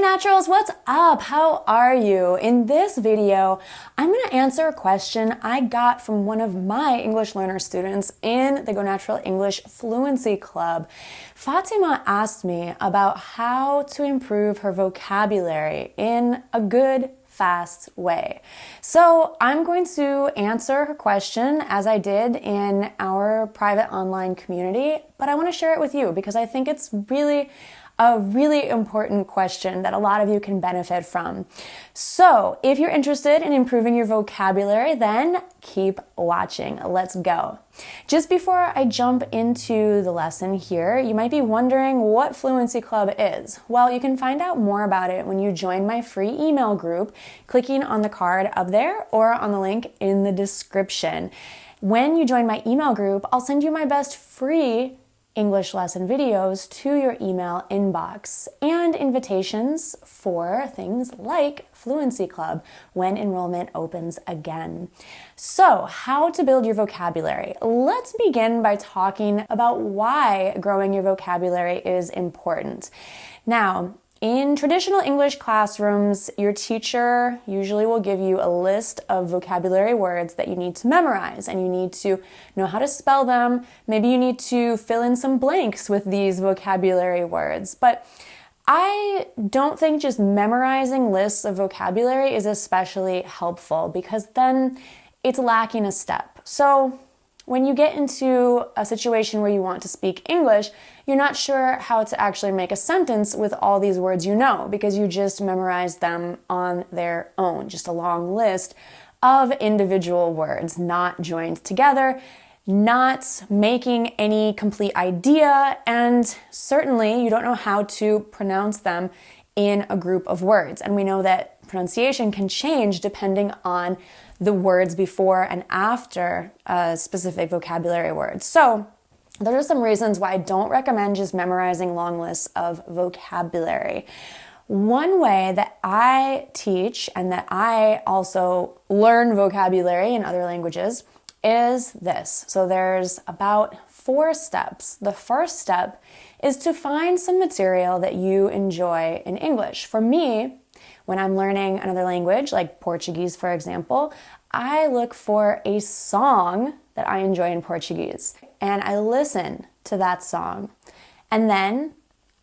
Naturals, what's up? How are you? In this video, I'm going to answer a question I got from one of my English learner students in the Go Natural English Fluency Club. Fatima asked me about how to improve her vocabulary in a good, fast way. So I'm going to answer her question as I did in our private online community, but I want to share it with you because I think it's a really important question that a lot of you can benefit from. So if you're interested in improving your vocabulary, then keep watching. Let's go. Just before I jump into the lesson here, you might be wondering what Fluency Club is. Well, you can find out more about it when you join my free email group, clicking on the card up there or on the link in the description. When you join my email group, I'll send you my best free English lesson videos to your email inbox and invitations for things like Fluency Club when enrollment opens again. So, how to build your vocabulary? Let's begin by talking about why growing your vocabulary is important. Now, in traditional English classrooms, your teacher usually will give you a list of vocabulary words that you need to memorize, and you need to know how to spell them. Maybe you need to fill in some blanks with these vocabulary words. But I don't think just memorizing lists of vocabulary is especially helpful because then it's lacking a step. So when you get into a situation where you want to speak English, you're not sure how to actually make a sentence with all these words you know because you just memorized them on their own, just a long list of individual words, not joined together, not making any complete idea, and certainly you don't know how to pronounce them in a group of words. And we know that pronunciation can change depending on the words before and after a specific vocabulary word. So those are some reasons why I don't recommend just memorizing long lists of vocabulary. One way that I teach and that I also learn vocabulary in other languages is this. So there's about 4 steps. The first step is to find some material that you enjoy in English. For me, when I'm learning another language, like Portuguese, for example, I look for a song that I enjoy in Portuguese, and I listen to that song. And then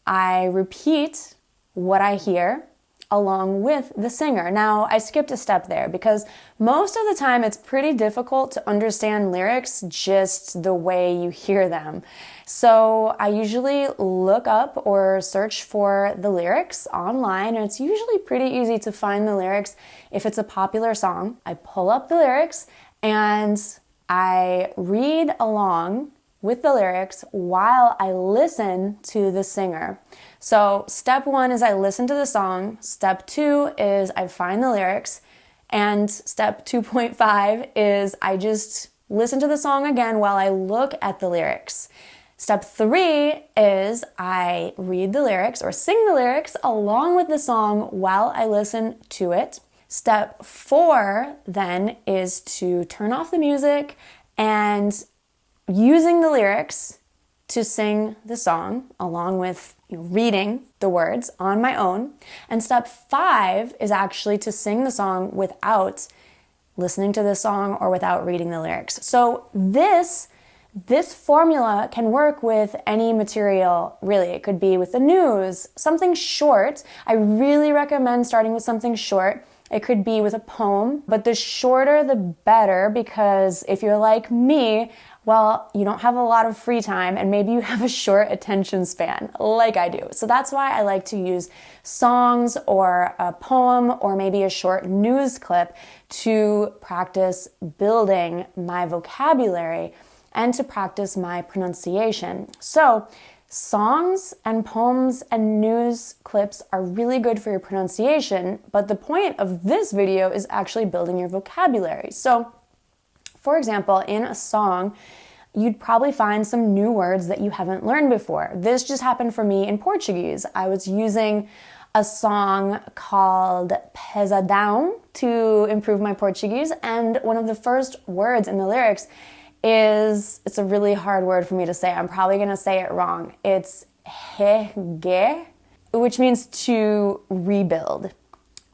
I repeat what I hear along with the singer. Now, I skipped a step there because most of the time it's pretty difficult to understand lyrics just the way you hear them. So I usually look up or search for the lyrics online, and it's usually pretty easy to find the lyrics. If it's a popular song, I pull up the lyrics and I read along with the lyrics while I listen to the singer. So step 1 is I listen to the song. Step 2 is I find the lyrics. And step 2.5 is I just listen to the song again while I look at the lyrics. Step 3 is I read the lyrics or sing the lyrics along with the song while I listen to it. Step 4 then is to turn off the music and using the lyrics to sing the song along with reading the words on my own. And step 5 is actually to sing the song without listening to the song or without reading the lyrics. So this formula can work with any material, really. It could be with the news, something short. I really recommend starting with something short. It could be with a poem, but the shorter the better, because if you're like me, well, you don't have a lot of free time and maybe you have a short attention span like I do. So that's why I like to use songs or a poem or maybe a short news clip to practice building my vocabulary and to practice my pronunciation. So songs and poems and news clips are really good for your pronunciation, but the point of this video is actually building your vocabulary. So, for example, in a song, you'd probably find some new words that you haven't learned before. This just happened for me in Portuguese. I was using a song called Pesadão to improve my Portuguese, and one of the first words in the lyrics it's a really hard word for me to say. I'm probably going to say it wrong. It's regue, which means to rebuild.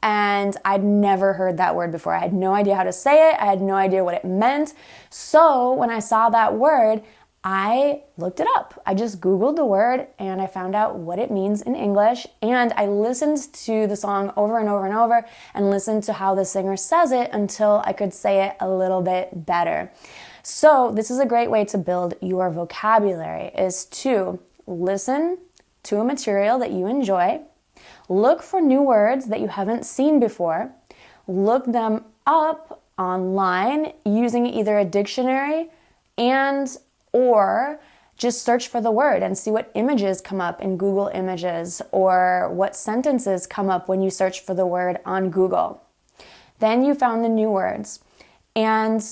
And I'd never heard that word before. I had no idea how to say it. I had no idea what it meant. So when I saw that word, I looked it up. I just Googled the word and I found out what it means in English. And I listened to the song over and over and over and listened to how the singer says it until I could say it a little bit better. So this is a great way to build your vocabulary, is to listen to a material that you enjoy, look for new words that you haven't seen before, look them up online using either a dictionary or just search for the word and see what images come up in Google Images or what sentences come up when you search for the word on Google. Then you found the new words. And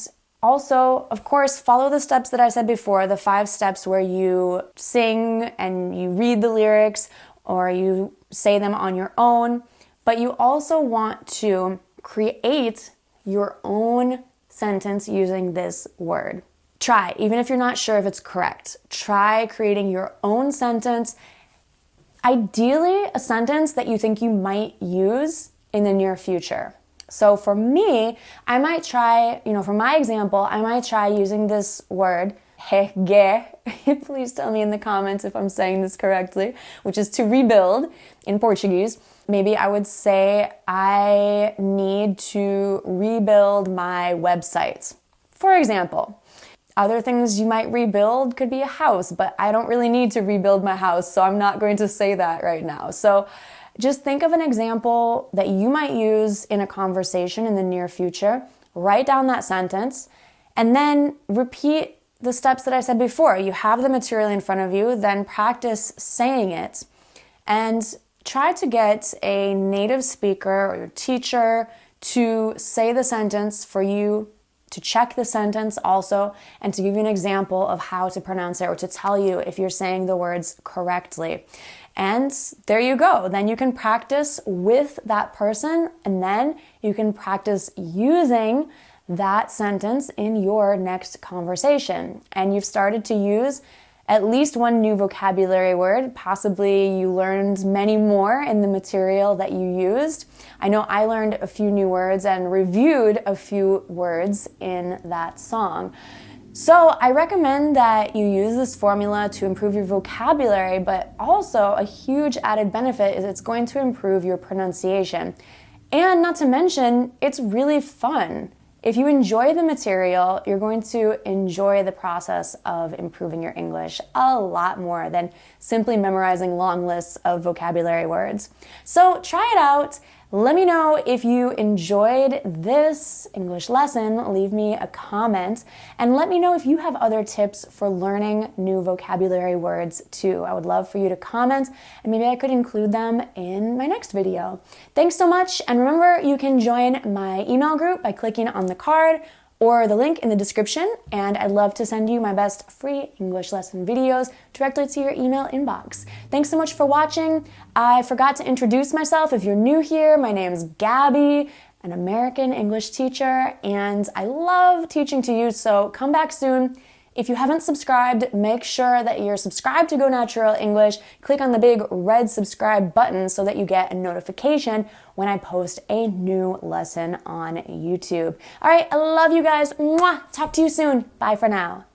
also, of course, follow the steps that I said before, the 5 steps where you sing and you read the lyrics or you say them on your own. But you also want to create your own sentence using this word. Try, even if you're not sure if it's correct, try creating your own sentence. Ideally, a sentence that you think you might use in the near future. So for me, I might try, for my example, I might try using this word, reerguer. Please tell me in the comments if I'm saying this correctly, which is to rebuild in Portuguese. Maybe I would say I need to rebuild my website, for example. Other things you might rebuild could be a house, but I don't really need to rebuild my house, so I'm not going to say that right now. So just think of an example that you might use in a conversation in the near future, write down that sentence, and then repeat the steps that I said before. You have the material in front of you, then practice saying it, and try to get a native speaker or your teacher to say the sentence for you, to check the sentence also, and to give you an example of how to pronounce it or to tell you if you're saying the words correctly. And there you go. Then you can practice with that person, and then you can practice using that sentence in your next conversation. And you've started to use at least one new vocabulary word. Possibly you learned many more in the material that you used. I know I learned a few new words and reviewed a few words in that song. So I recommend that you use this formula to improve your vocabulary, but also a huge added benefit is it's going to improve your pronunciation. And not to mention, it's really fun. If you enjoy the material, you're going to enjoy the process of improving your English a lot more than simply memorizing long lists of vocabulary words. So try it out. Let me know if you enjoyed this English lesson. Leave me a comment and let me know if you have other tips for learning new vocabulary words too. I would love for you to comment and maybe I could include them in my next video. Thanks so much, and remember you can join my email group by clicking on the card or the link in the description, and I'd love to send you my best free English lesson videos directly to your email inbox. Thanks so much for watching. I forgot to introduce myself. If you're new here, my name's Gabby, an American English teacher, and I love teaching to you, so come back soon. If you haven't subscribed, make sure that you're subscribed to Go Natural English. Click on the big red subscribe button so that you get a notification when I post a new lesson on YouTube. All right, I love you guys. Mwah! Talk to you soon. Bye for now.